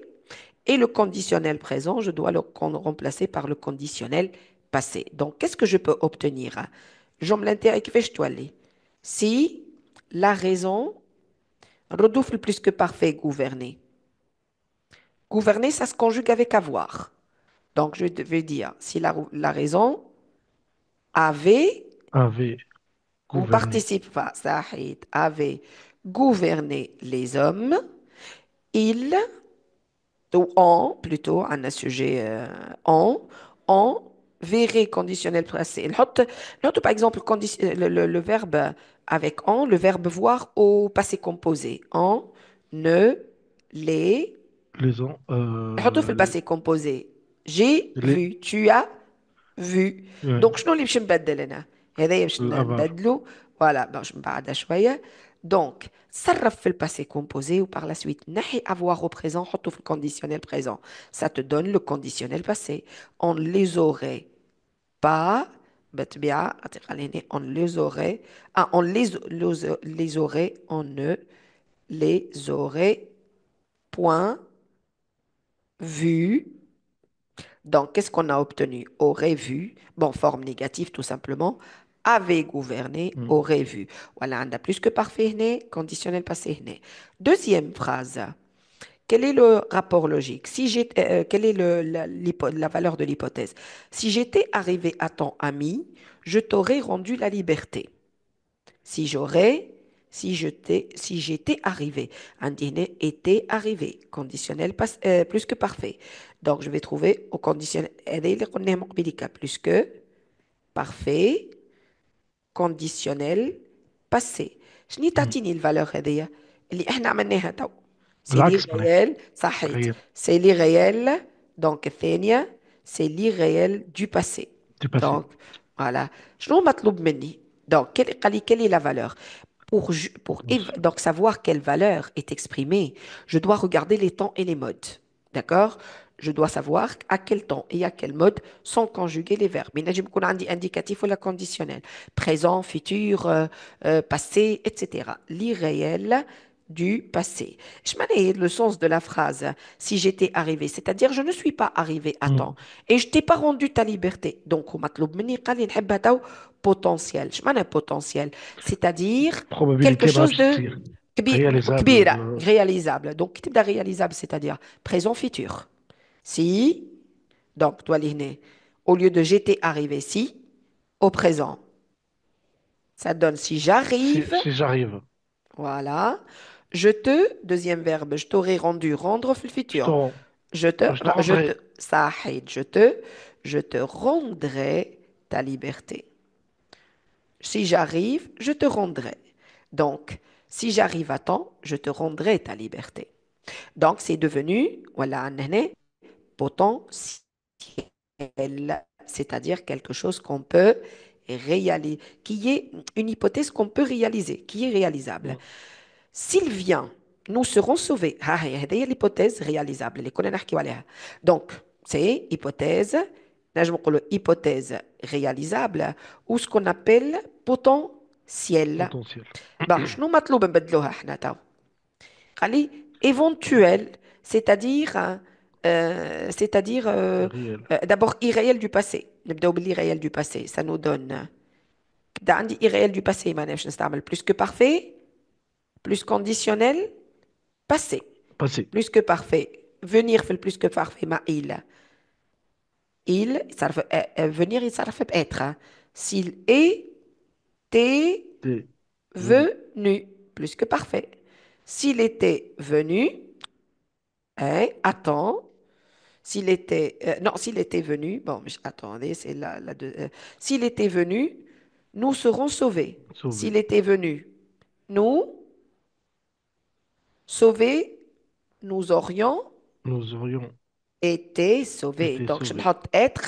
Et le conditionnel présent, je dois le remplacer par le conditionnel passé. Donc, qu'est-ce que je peux obtenir? Je me l'intéresse كيفاش تولي. Si la raison redouble le plus que parfait gouverner. Gouverner, ça se conjugue avec avoir. Donc, je vais dire, si la raison avait Avait ou gouverné participe pas, avait gouverné les hommes, il ou en, plutôt, un sujet en verrait conditionnel passé. Note par exemple le verbe avec en, le verbe voir au passé composé. En, ne, les. les ont نحطه في الباسé composé. J'ai les vu, tu as vu. ouais, Donc شنو اللي باش نبدل هنا؟ هذايا باش l'avar. نبدلو. Voilà, باش نبعدها شوية. Donc, صرف في الباسé composé ou par la suite نحي avoir au présent حطه في le conditionnel présent. Ça te donne le conditionnel passé. On les aurait pas بالطبيعة خليني on les aurait on les aurait on ne les aurait point vu. Donc, qu'est-ce qu'on a obtenu? Aurait vu, bon, forme négative tout simplement, avait gouverné, Hmm. aurait vu. Voilà, on a plus que parfait, né, conditionnel passé, né. Deuxième phrase. Quel est le rapport logique? Quelle est la valeur de l'hypothèse? Si j'étais arrivé à ton ami, je t'aurais rendu la liberté. Si j'aurais, si j'étais arrivé. عندي هنا était arrivé. Conditionnel plus que parfait. Donc, je vais trouver au conditionnel. هذا اللي قلناه من قبيلك. Plus que parfait, conditionnel, passé. شنو مم. تعطيني الفالور هذيا اللي احنا عملناها تو؟ سي لي بالعكس معناها ريال صحيت. غير سي لي ريال دونك الثانية سي لي ريال دو باسي. دي باسي. دونك فوالا شنو مطلوب مني؟ دونك قال لي quelle est la valeur? Donc savoir quelle valeur est exprimée, je dois regarder les temps et les modes. D'accord? Je dois savoir à quel temps et à quel mode sont conjugués les verbes. Mais je me connais indicatif ou la conditionnel. Présent, futur, passé, etc. L'irréel du passé. Je m'en le sens de la phrase si j'étais arrivé, c'est-à-dire je ne suis pas arrivé à temps et je t'ai pas rendu ta liberté. Donc, au مطلوب مني قال لي نحبها تو potentiel. Je m'en potentiel, c'est-à-dire quelque probabilité ما chose غاديش de تصير كبيرة, réalisable. réalisable. Donc, qui تبدا réalisable, c'est-à-dire présent, futur. Si, donc, toi, au lieu de j'étais arrivé, si, au présent, ça donne si Si, j'arrive, si j'arrive, voilà. Je te, deuxième verbe, je t'aurais rendu, rendre في je futur. te, je te Je te, rendrai. ça, je te rendrai ta liberté. Si j'arrive, je te rendrai. Donc, si j'arrive à temps, je te rendrai ta liberté. Donc, c'est devenu, voilà, un potentiel, c'est-à-dire quelque chose qu'on peut réaliser, qui est une hypothèse qu'on peut réaliser, qui est réalisable. Mm. S'il vient, nous serons sauvés. هذه l'hypothèse réalisable اللي كنا نحكيو عليها. Donc, c'est hypothèse, نجم نقولوا hypothèse réalisable ou ce qu'on appelle potentiel. Potentiel. Bon, شنو مطلوب نبدلوها احنا تو؟ قال éventuel, c'est-à-dire Réel. d'abord irréel du passé. نبداو بالirréel du passé, ça nous donne كده عندي irréel du passé ما نعرفش نستعمل plus que parfait, plus conditionnel, passé. Passé. Plus que parfait. Venir fait le plus que parfait, ma il. Il, ça veut, venir, il ça fait être. Hein. S'il était T'es venu. venu, plus que parfait. S'il était venu, hein, attends. S'il était, non, s'il était venu, bon, mais attendez, c'est s'il était venu, nous serons sauvés. Sauvé. S'il était venu, nous, sauvés, nous aurions Nous aurions été sauvé. été دونك باش sauvés. نحط اتر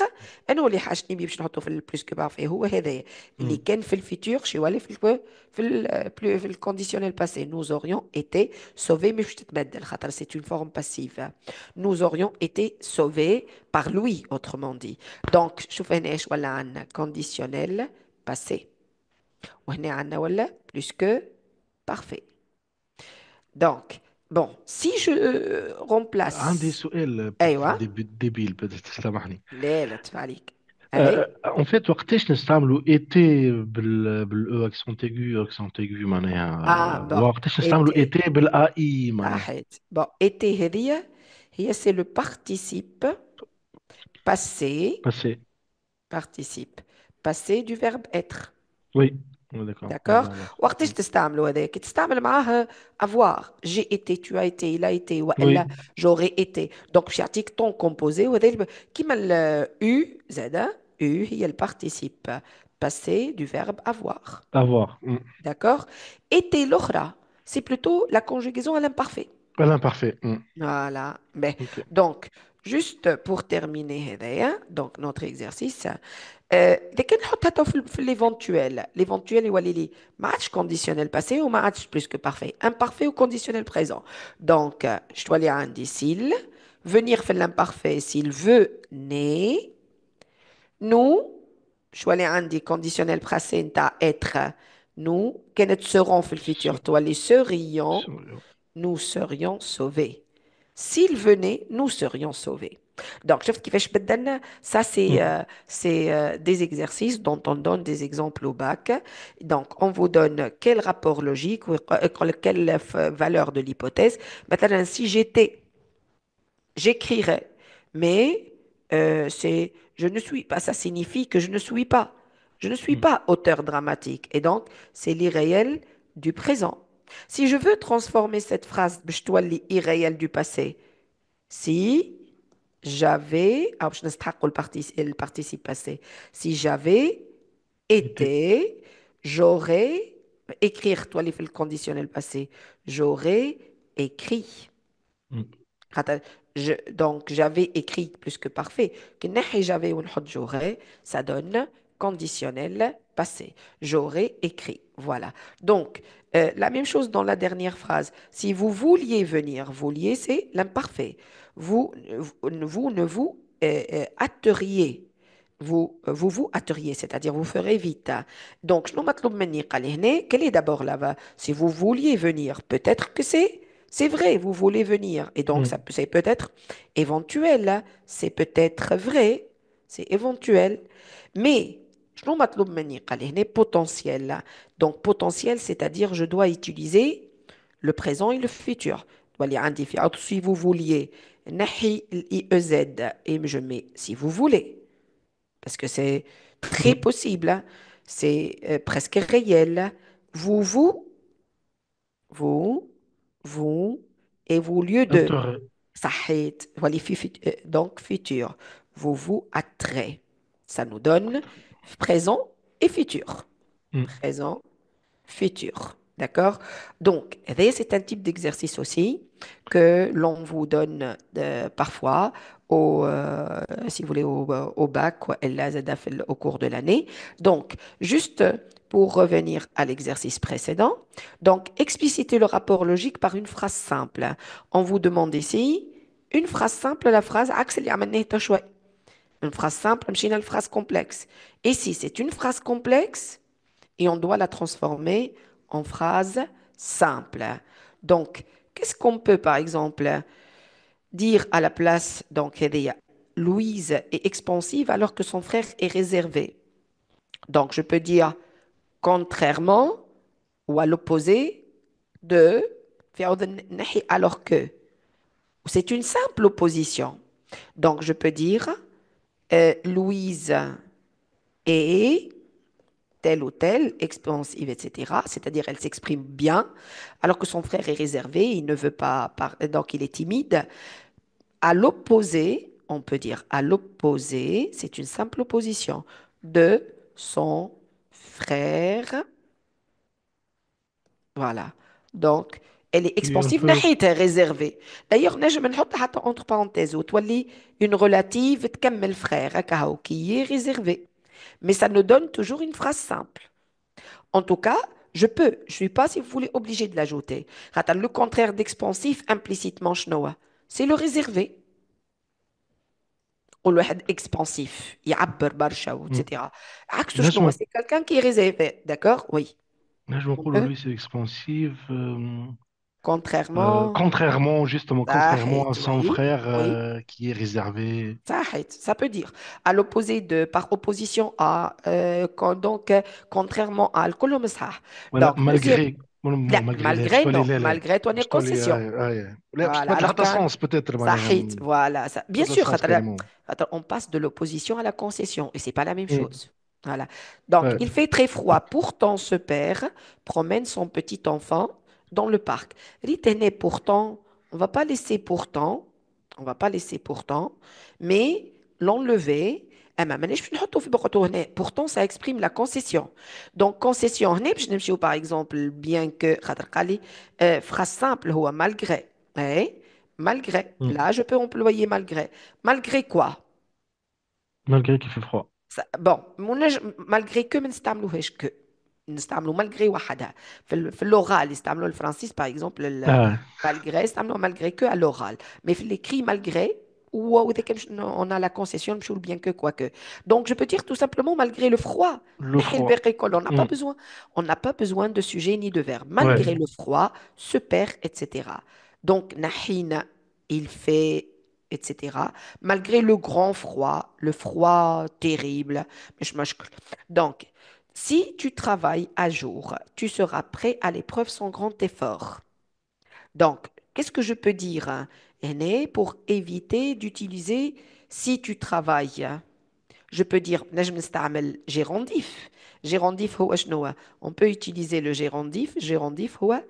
انا اللي حاجتني بيه باش نحطه في البلوس كو بارفي هو هذايا اللي Mm. كان في الفيتور شي يولي في الكونديسيونيل باسي nous aurions été sauvés مش باش تتبدل خاطر c'est une forme passive nous aurions été sauvés par lui autrement dit donc شوف هنا ايش ولا عندنا conditionnel passé وهنا عندنا ولا plus que parfait donc bon si je عندي remplace سؤال ايوه ديبيل بدأت تسامحني. لا لا تفعليك عليك اي ان فيت وقتاش نستعملوا ايتي بالاو اكسنت ايغو اكسنت ايغو اه معناها، bon وقتاش نستعملوا été ايتي بالاي اي معناها؟ صحيت bon été هذية هي c'est le participe passé باسي. passé du verbe être وي داكور d'accord فوالا. وقتاش تستعملوا هذاك تستعمل معاه avoir j'ai été tu as été il a été وي والا j'aurais été donc باش يعطيك ton composé وهذا كيما ال u زادا u هي le participe passé du verbe avoir افوار. d'accord été l'aukhra c'est plutôt la conjugaison à l'imparfait. l'imparfait. Voilà. Ben, Ok. donc, juste pour terminer, هذايا, donc notre exercice, لكن نحطها في l'éventuel. L'éventuel يولي لي ما عادش conditionnel passé ou ما عادش plus que parfait. Imparfait ou conditionnel présent. Donc, je dois aller عندي s'il, venir fait l'imparfait s'il veut, né. Nous, je dois aller عندي conditionnel passé نتاع être. Nous, كانت seront في الfutur, toi les serions, سوري. nous serions sauvés. S'il venait, nous serions sauvés. Donc, شفت كيفاش بدلنا ça c'est des exercices dont on donne des exemples au bac. Donc, on vous donne quel rapport logique ou quelle valeur de l'hypothèse. Maintenant, si j'étais, j'écrirais, mais je ne suis pas, ça signifie que je ne suis pas. Je ne suis pas auteur dramatique. Et donc, c'est l'irréel du présent. Si je veux transformer cette phrase باش تولي irréel du passé, si j'avais, باش نستحقوا le participe passé. Si j'avais Été. été, j'aurais écrire toi les faits le conditionnel passé. J'aurais écrit. Mm. Donc, j'avais écrit plus que parfait. Que نحي j'avais ونحط j'aurais, ça donne conditionnel passé. J'aurais écrit. Voilà. Donc, la même chose dans la dernière phrase. Si vous vouliez venir, vouliez, c'est l'imparfait. Vous ne vous hâteriez. Vous hâteriez, c'est-à-dire vous ferez vite. Donc, شنو مطلوب مني قال لي هنا quel est d'abord là-bas? Si vous vouliez venir, peut-être que c'est vrai, vous voulez venir. Et donc, Mm. c'est peut-être éventuel, hein. C'est peut-être vrai, c'est éventuel. Mais, شنو مطلوب مني قال لي هنا potentiel. Donc, potentiel, c'est-à-dire je dois utiliser le présent et le futur. تولي عندي في عطف si vous vouliez نحي IEZ et je mets si vous voulez. Parce que c'est très Mm. possible, hein. C'est presque réel. Vous, vous, vous, vous, et vous, au lieu de Intérêt. صحيت voilà, donc futur. Vous vous attrez. Ça nous donne présent et futur. Mm. Présent, futur. D'accord? Donc, et c'est un type d'exercice aussi que l'on vous donne parfois si vous voulez, au bac ou au cours de l'année. Donc, juste pour revenir à l'exercice précédent, donc, explicitez le rapport logique par une phrase simple. On vous demande ici une phrase simple, la phrase عكس اللي عملناه شوي. Une phrase simple, مشينا une phrase complexe. Ici, c'est une phrase complexe et on doit la transformer en phrase simple. Donc, qu'est-ce qu'on peut, par exemple, dire à la place, donc, Louise est expansive alors que son frère est réservé. Donc, je peux dire contrairement ou à l'opposé de alors que. C'est une simple opposition. Donc, je peux dire Louise est telle ou telle, expansive, etc. C'est-à-dire, elle s'exprime bien, alors que son frère est réservé, il ne veut pas, donc il est timide. À l'opposé, on peut dire à l'opposé, c'est une simple opposition de son frère. Voilà. Donc, elle est Et on expansive, peut. ناحيتها réservée. D'ailleurs, نجم نحط حتى entre parenthèses وتولي une relative تكمل frère هكا هو qui est réservé. Mais ça nous donne toujours une phrase simple. En tout cas, je peux. Je suis pas, si vous voulez, obligé de l'ajouter. خاطر le contraire d'expansif, implicitement, شنو هو؟ C'est le réservé. والواحد expansif يعبر برشا Mm. etc. عكسه شنو هو؟ نجم C'est quelqu'un qui est réservé. D'accord? Oui. نجم On نقولوا peut. lui c'est expansif. Contrairement. Contrairement, justement, contrairement à صحيت. son Oui. frère Oui. qui est réservé. Ça peut dire, à l'opposé de, par opposition à, donc, contrairement à الكل مصحاح. Voilà, Donc, deuxième, malgré. لا, Non, malgré les. باش malgré تولي non, لا لا malgré ton باش تولي concession. لا باش Voilà, تبدل alors حتى qu'un sens peut-être معناها صحيت, voilà, ça. Bien تبدل sûr, sens carrément. on passe de l'opposition à la concession et c'est pas la même Mm. chose. Voilà. Donc, Ouais. il fait très froid. Pourtant, ce père promène son petit enfant dans le parc. Retenez pourtant, on va pas laisser pourtant, on va pas laisser pourtant, mais l'enlever. مانيش نحطه في بقعته هنا. Pourtant, ça exprime la concession. Donc, concession هنا باش نمشيو par exemple, bien que خاطر قال لي phrase simple هو malgré. Eh, malgré. Mm. Là, je peux employer malgré. Malgré quoi? Malgré qu'il fait froid. Bon, malgré que ما نستعملوهاش que نستعملوا malgré وحدها في الأورال يستعملوا الفرنسيس par exemple Ah, malgré يستعملوا malgré que à l'oral mais في l'écrit malgré وإذا كان on a la concession نمشيو bien que quoi que donc je peux dire tout simplement malgré le froid le نحي froid. الباقي كله. Mm. On n'a pas besoin de sujet ni de verbe malgré Ouais. le froid ce père etc. Donc نحينا il fait etc. Malgré le grand froid, le froid terrible. مش مشكل. Donc, si tu travailles à jour, tu seras prêt à l'épreuve sans grand effort. Donc, qu'est-ce que je peux dire, hein, Aîné, pour éviter d'utiliser si tu travailles? Je peux dire نجم نستعمل gérondif. Gérondif, هو شنو هو? On peut utiliser le gérondif. Gérondif, هو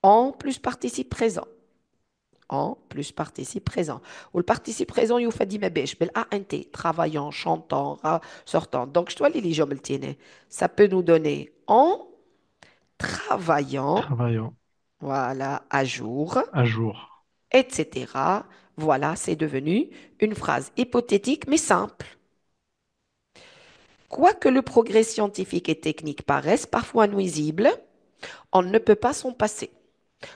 en plus participe présent. En plus participe présent. Ou le participe présent, il fait dire bel ANT, travaillant, chantant, sortant. Donc, je dois lire les jommeltines. Ça peut nous donner en travaillant, Travaillant voilà, à jour, à jour. etc. Voilà, c'est devenu une phrase hypothétique mais simple. Quoique le progrès scientifique et technique paraisse parfois nuisible, on ne peut pas s'en passer.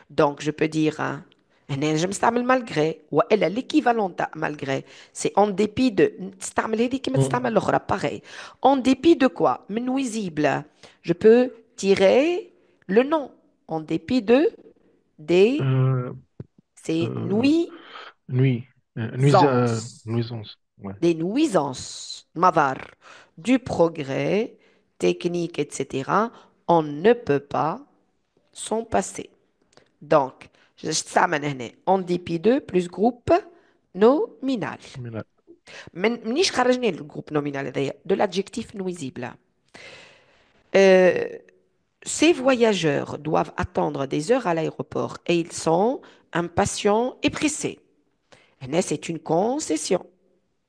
Donc, je peux dire, hein, أنا نجم نستعمل malgré وإلا l'équivalent تاع malgré. C'est en dépit de نستعمل هذه كيما Mm. تستعمل الأخرى pareil. En dépit de quoi? من nuisible. Je peux tirer le nom. En dépit de des Euh, c'est euh, nuit. nuisances. Nuisance. Ouais. Des nuisances. Mavar. Du progrès technique, etc. On ne peut pas s'en passer. Donc, j'ستعمل هنا en dépit de plus groupe nominal. Mais là, منيش خرجني الجروب nominal هذايا de l'adjectif nuisible. Euh, Ces voyageurs doivent attendre des heures à l'aéroport et ils sont impatients et pressés. هنا c'est une concession.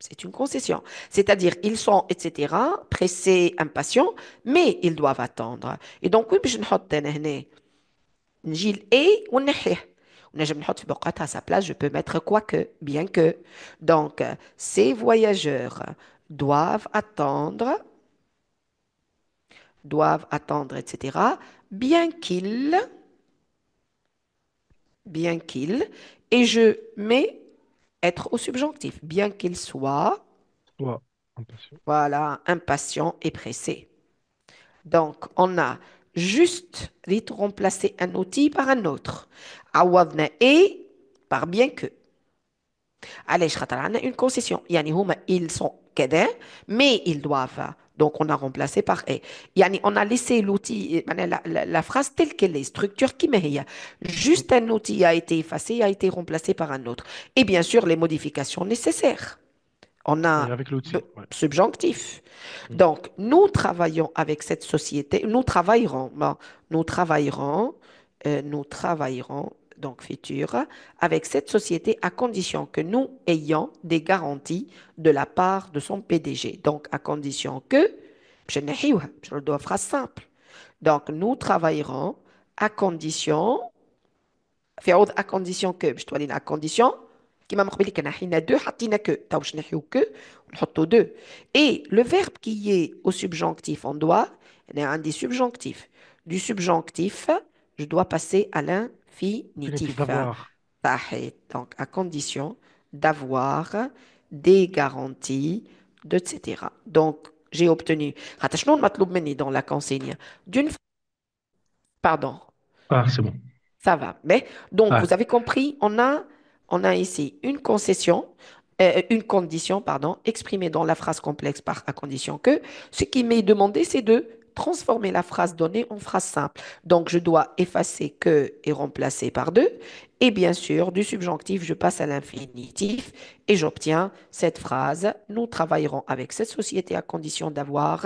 C'est une concession. C'est-à-dire, ils sont, etc., pressés, impatients, mais ils doivent attendre. Et donc, oui, باش نحط أنا هنا نجي ال et ونحيه. ونجم نحط في بقعتها à sa place, je peux mettre quoique, bien que. Donc, ces voyageurs doivent attendre, etc., bien qu'ils, bien qu'ils, et je mets être au subjonctif, bien qu'ils soient, soit impatient. voilà, impatients et pressés. Donc, on a juste remplacé un outil par un autre. عوضنا et par bien que. علاش خاطر عندنا une concession يعني هما ils sont كذا mais ils doivent donc on a remplacé par et يعني on a laissé l'outil la phrase telle qu'elle est structure كما هي Mm. juste un outil a été effacé a été remplacé par un autre et bien sûr les modifications nécessaires on Et a avec l'outil. Ouais. subjonctif. Mm. Donc, nous travaillons avec cette société, nous travaillerons, bon, nous travaillerons, donc futur, avec cette société à condition que nous ayons des garanties de la part de son PDG. Donc, à condition que, je le dois phrase simple. Donc, nous travaillerons à condition في عوض à condition que باش تولينا à condition كيما من قبل كنا حينا دو حطينا que تو باش نحيو que ونحطو دو et le verbe qui est au subjonctif on doit انا عندي subjonctif du subjonctif je dois passer à Infinitif l'infinitif d'avoir. صحيح donc à condition d'avoir des garanties etc. donc j'ai obtenu حتى شنو المطلوب مني dans la consigne d'une pardon. Ah, c'est bon. Ça va. Mais donc, Ouais. vous avez compris, on a ici une concession, une condition, pardon, exprimée dans la phrase complexe par à condition que. Ce qui m'est demandé, c'est de transformer la phrase donnée en phrase simple. Donc, je dois effacer que et remplacer par deux. Et bien sûr, du subjonctif, je passe à l'infinitif et j'obtiens cette phrase. Nous travaillerons avec cette société à condition d'avoir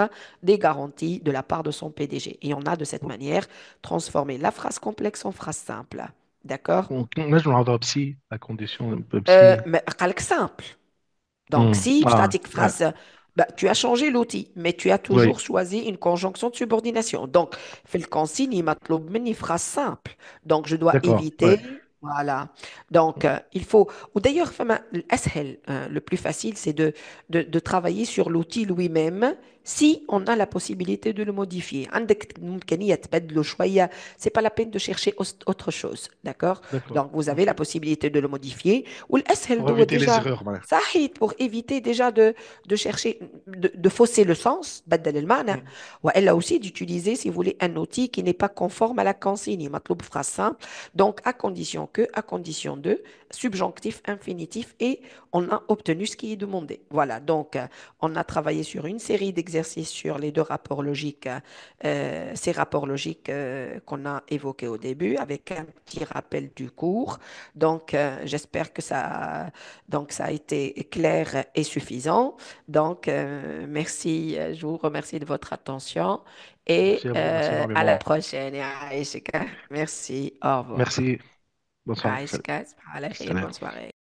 des garanties de la part de son PDG. Et on a de cette manière transformé la phrase complexe en phrase simple. D'accord? Là, je me psy, la condition un peu psy. Mais قالك simple. Donc, si Ah, statique ouais. phrase, bah, tu as changé l'outil, mais tu as Oui, toujours choisi une conjonction de subordination. Donc, في الconsigne, مطلوب مني phrase simple. Donc, je dois d'accord. Ouais. éviter. Voilà. Donc, il faut. Ou d'ailleurs, فما الأسهل, le plus facile, c'est de travailler sur l'outil lui-même si on a la possibilité de le modifier. عندك إمكانية تبدله شوية, c'est pas la peine de chercher autre chose. D'accord? D'accord. Donc, vous avez Ok. la possibilité de le modifier. والأسهل Pour هو éviter les déjà erreurs, voilà. صحيح pour éviter déjà de chercher, de fausser le sens, بدل المعنى, Mm. وإلا aussi d'utiliser, si vous voulez, un outil qui n'est pas conforme à la consigne. مطلوب phrase simple. Donc, à condition que, à condition de, subjonctif, infinitif, et on a obtenu ce qui est demandé. Voilà, donc, on a travaillé sur une série d'exercices exercices sur les deux rapports logiques, ces rapports logiques qu'on a évoqués au début, avec un petit rappel du cours. Donc, j'espère que ça a été clair et suffisant. Donc, merci, je vous remercie de votre attention et Merci à vous, merci à la énormément. prochaine. Aïchika. Merci, au revoir. Merci, bonne soirée. Salut. Aïchika, على خير, Salam. bonne soirée.